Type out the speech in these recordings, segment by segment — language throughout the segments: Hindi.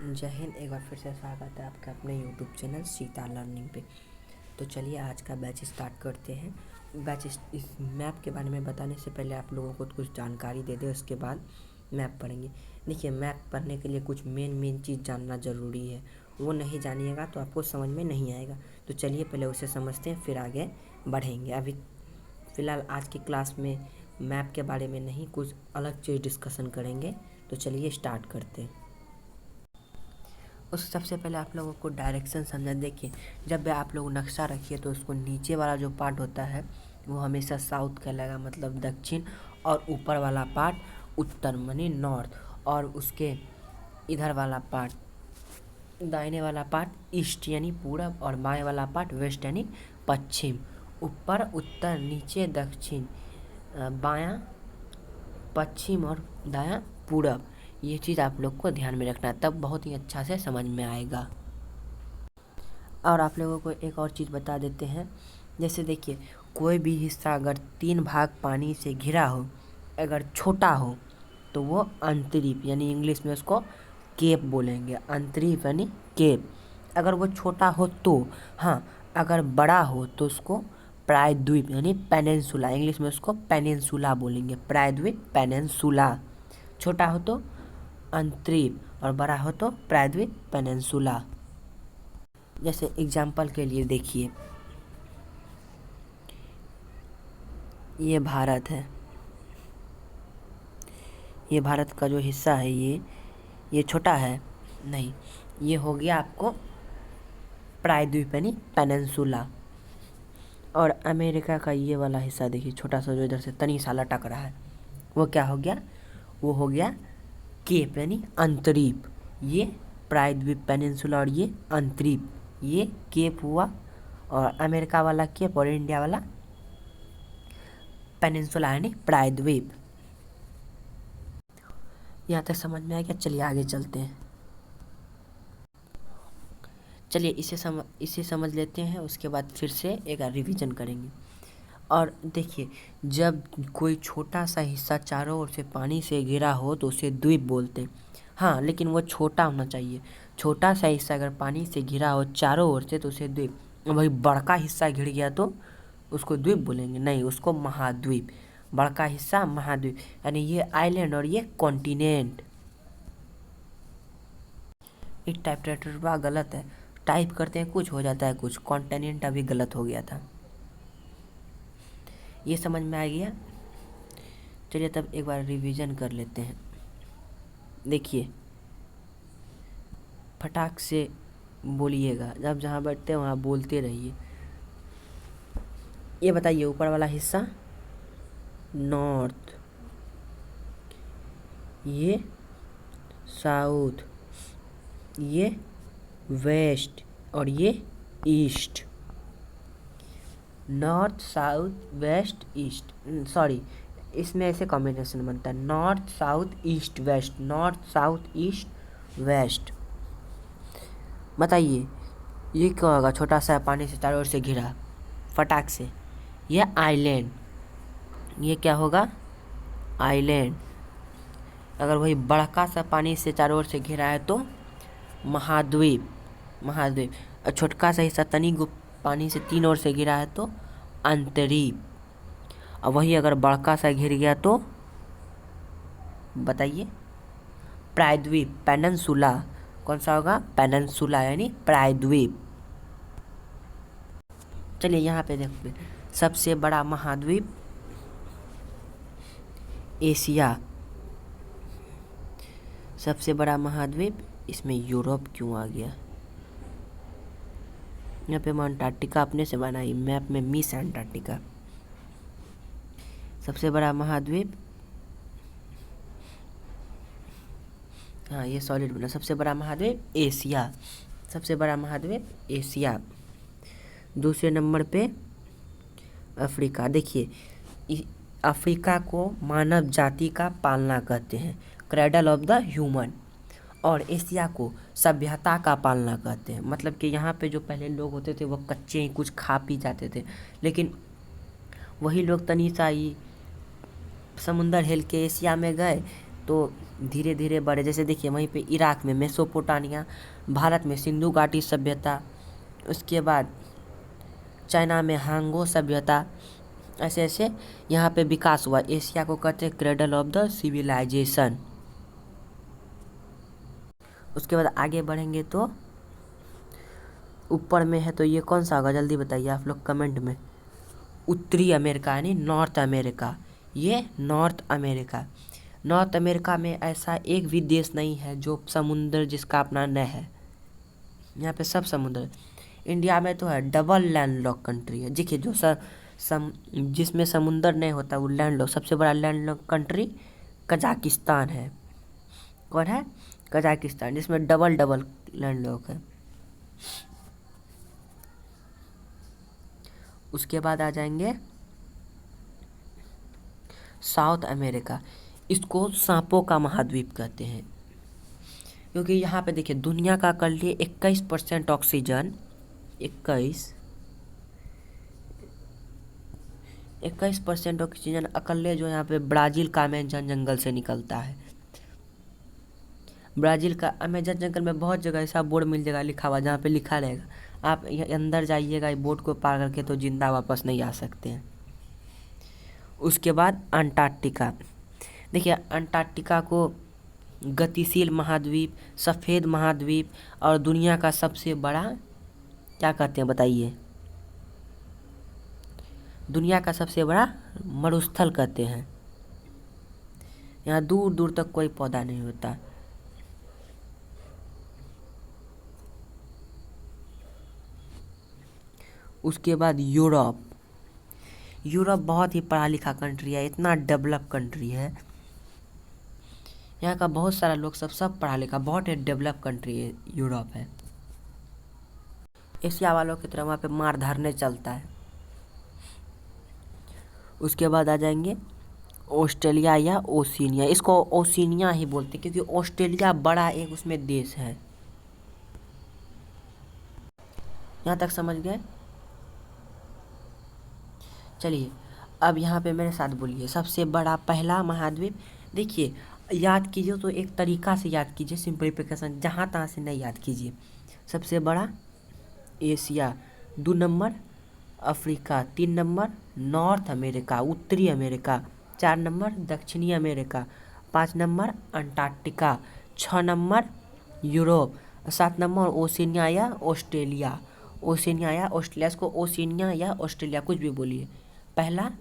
जय हिंद। एक बार फिर से स्वागत है आपका अपने यूट्यूब चैनल सीता लर्निंग पे। तो चलिए आज का बैच स्टार्ट करते हैं। बैच इस मैप के बारे में बताने से पहले आप लोगों को कुछ जानकारी दे दें, उसके बाद मैप पढ़ेंगे। देखिए, मैप पढ़ने के लिए कुछ मेन चीज़ जानना ज़रूरी है। वो नहीं जानिएगा तो आपको समझ में नहीं आएगा। तो चलिए पहले उसे समझते हैं, फिर आगे बढ़ेंगे। अभी फ़िलहाल आज की क्लास में मैप के बारे में नहीं, कुछ अलग चीज़ डिस्कशन करेंगे। तो चलिए स्टार्ट करते हैं। उस सबसे पहले आप लोगों को डायरेक्शन समझा। देखिए, जब भी आप लोग नक्शा रखिए तो उसको नीचे वाला जो पार्ट होता है वो हमेशा साउथ कहलाएगा, मतलब दक्षिण, और ऊपर वाला पार्ट उत्तर माने नॉर्थ, और उसके इधर वाला पार्ट, दाहिने वाला पार्ट ईस्ट यानी पूरब, और बाएं वाला पार्ट वेस्ट यानी पश्चिम। ऊपर उत्तर, नीचे दक्षिण, बायां पश्चिम और दायां पूरब। ये चीज़ आप लोग को ध्यान में रखना है, तब बहुत ही अच्छा से समझ में आएगा। और आप लोगों को एक और चीज़ बता देते हैं। जैसे देखिए, कोई भी हिस्सा अगर 3 भाग पानी से घिरा हो, अगर छोटा हो तो वो अंतरीप यानी इंग्लिश में उसको केप बोलेंगे। अंतरीप यानी केप। अगर वो छोटा हो तो, हाँ, अगर बड़ा हो तो उसको प्रायद्वीप यानी पेनिनसुला, इंग्लिश में उसको पेनिनसुला बोलेंगे। प्रायद्वीप, पेनिनसुला। छोटा हो तो अंतरीप और बड़ा हो तो प्रायद्वीप, पेनिनसुला। जैसे एग्जाम्पल के लिए देखिए, ये भारत है। ये भारत का जो हिस्सा है ये छोटा है नहीं, ये हो गया आपको प्रायद्वीप यानी पेनिनसुला। और अमेरिका का ये वाला हिस्सा देखिए, छोटा सा जो इधर से तनी सा लटक रहा है, वो क्या हो गया? वो हो गया केप यानी अंतरीप। ये प्रायद्वीप पेनिनसुला और ये अंतरीप, ये केप हुआ। और अमेरिका वाला केप और इंडिया वाला पेनिनसुला यानी प्रायद्वीप। यहाँ तक समझ में आ गया? चलिए आगे चलते हैं। चलिए इसे समझ लेते हैं, उसके बाद फिर से एक रिवीजन करेंगे। और देखिए, जब कोई छोटा सा हिस्सा चारों ओर से पानी से घिरा हो तो उसे द्वीप बोलते हैं। हाँ, लेकिन वो छोटा होना चाहिए। छोटा सा हिस्सा अगर पानी से घिरा हो चारों ओर से तो उसे द्वीप। वही बड़का हिस्सा घिर गया तो उसको द्वीप बोलेंगे? नहीं, उसको महाद्वीप। बड़का हिस्सा महाद्वीप, यानी ये आइलैंड और ये कॉन्टिनेंट। एक टाइप गलत है, टाइप करते हैं कुछ हो जाता है कुछ। कॉन्टिनेंट अभी गलत हो गया था। ये समझ में आ गया? चलिए तब एक बार रिवीजन कर लेते हैं। देखिए, फटाक से बोलिएगा, जब जहाँ बैठते हैं वहाँ बोलते रहिए। ये बताइए, ऊपर वाला हिस्सा नॉर्थ, ये साउथ, ये वेस्ट और ये east. North, south, west, east, sorry, इसमें ऐसे कॉम्बिनेशन बनता है, north south east west, north south east west. बताइए ये क्या होगा? छोटा सा पानी से चारों ओर से घिरा, फटाक से, ये आइलैंड। ये क्या होगा? आइलैंड। अगर वही बड़का सा पानी से चारों ओर से घिरा है तो महाद्वीप। महाद्वीप। और छोटका सा हिस्सा तनी पानी से 3 ओर से घिरा है तो अंतरीप। और वही अगर बड़का सा घिर गया तो बताइए? प्रायद्वीप, पेनिनसुला। कौन सा होगा? पेनिनसुला यानी प्रायद्वीप। चलिए यहाँ पे देखते, सबसे बड़ा महाद्वीप एशिया। सबसे बड़ा महाद्वीप, इसमें यूरोप क्यों आ गया? यहाँ पे मैं अंटार्कटिका अपने से बनाई, मैप में मिस अंटार्कटिका। सबसे बड़ा महाद्वीप, हाँ ये सॉलिड बना। सबसे बड़ा महाद्वीप एशिया। सबसे बड़ा महाद्वीप एशिया। दूसरे नंबर पे अफ्रीका। देखिए, अफ्रीका को मानव जाति का पालना कहते हैं, क्रैडल ऑफ द ह्यूमन। और एशिया को सभ्यता का पालना कहते हैं। मतलब कि यहाँ पे जो पहले लोग होते थे वो कच्चे ही कुछ खा पी जाते थे, लेकिन वही लोग तनी सा ही समुंदर हिल के एशिया में गए, तो धीरे धीरे बढ़े। जैसे देखिए वहीं पे इराक में मेसोपोटामिया, भारत में सिंधु घाटी सभ्यता, उसके बाद चाइना में हांगो सभ्यता, ऐसे ऐसे यहाँ पे विकास हुआ। एशिया को कहते हैं क्रेडल ऑफ द सिविलाइजेशन। उसके बाद आगे बढ़ेंगे तो ऊपर में है तो ये कौन सा होगा जल्दी बताइए आप लोग कमेंट में। उत्तरी अमेरिका यानी नॉर्थ अमेरिका, ये नॉर्थ अमेरिका। नॉर्थ अमेरिका में ऐसा एक भी देश नहीं है जो समुद्र जिसका अपना न है, यहाँ पे सब समुद्र है। इंडिया में तो है, डबल लैंडलॉक कंट्री है। देखिए जो जिसमें समुंदर नहीं होता वो लैंडलॉक, सबसे बड़ा लैंडलॉक कंट्री कजाकिस्तान है। कौन है? कजाकिस्तान, जिसमें डबल डबल लैंडलॉक है। उसके बाद आ जाएंगे साउथ अमेरिका। इसको सांपों का महाद्वीप कहते हैं, क्योंकि यहाँ पे देखिए दुनिया का कर लिए 21% ऑक्सीजन, 21% ऑक्सीजन अकेले जो यहाँ पे ब्राज़ील का अमेजन जंगल से निकलता है। ब्राज़ील का अमेजन जंगल में बहुत जगह ऐसा बोर्ड मिल जाएगा लिखा हुआ, जहाँ पे लिखा रहेगा आप अंदर जाइएगा ये बोर्ड को पार करके तो जिंदा वापस नहीं आ सकते हैं। उसके बाद अंटार्कटिका। देखिए अंटार्कटिका को गतिशील महाद्वीप, सफ़ेद महाद्वीप और दुनिया का सबसे बड़ा क्या कहते हैं बताइए? दुनिया का सबसे बड़ा मरुस्थल कहते हैं। यहाँ दूर दूर तक कोई पौधा नहीं होता। उसके बाद यूरोप। यूरोप बहुत ही पढ़ा लिखा कंट्री है, इतना डेवलप कंट्री है। यहाँ का बहुत सारा लोग सब पढ़ा लिखा, बहुत ही डेवलप कंट्री है यूरोप है। एशिया वालों की तरह वहाँ पे मार धारने चलता है। उसके बाद आ जाएंगे ऑस्ट्रेलिया या ओशिनिया। इसको ओशिनिया ही बोलते हैं क्योंकि ऑस्ट्रेलिया बड़ा एक उसमें देश है। यहाँ तक समझ गए? चलिए अब यहाँ पे मेरे साथ बोलिए, सबसे बड़ा पहला महाद्वीप। देखिए याद कीजिए तो एक तरीका से याद कीजिए, सिंप्लीफिकेशन, जहाँ तहाँ से नहीं याद कीजिए। सबसे बड़ा Asia, 2 number Africa, 3 number north America उत्तरी अमेरिका, 4 नंबर दक्षिणी America, 5 number Antarctica, 6 number Europe, 7 number Oceania या ऑस्ट्रेलिया। ओशिनिया या ऑस्ट्रेलिया, इसको ओशिनिया या ऑस्ट्रेलिया कुछ भी बोलिए। पहला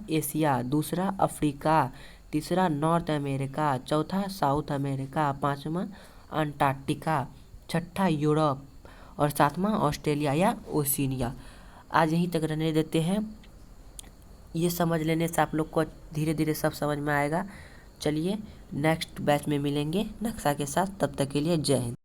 एशिया, दूसरा अफ्रीका, तीसरा नॉर्थ अमेरिका, चौथा साउथ अमेरिका, पाँचवा अंटार्कटिका, छठा यूरोप और सातवां ऑस्ट्रेलिया या ओशिनिया। आज यहीं तक रहने देते हैं। ये समझ लेने से आप लोग को धीरे धीरे सब समझ में आएगा। चलिए नेक्स्ट बैच में मिलेंगे नक्शा के साथ, तब तक के लिए जय हिंद।